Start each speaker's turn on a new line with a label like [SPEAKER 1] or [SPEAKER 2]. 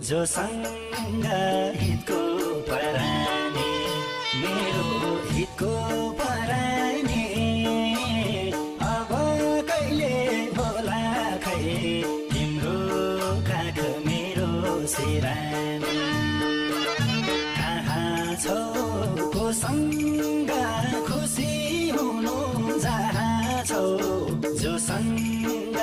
[SPEAKER 1] जोसँग हितको परानी मेरो हितको परानी अब कहिले होला खै तिम्रो काख मेरो सिरानी कहाँ छौ कोसँग खुसी हुनु जहाँ छौ जोसँग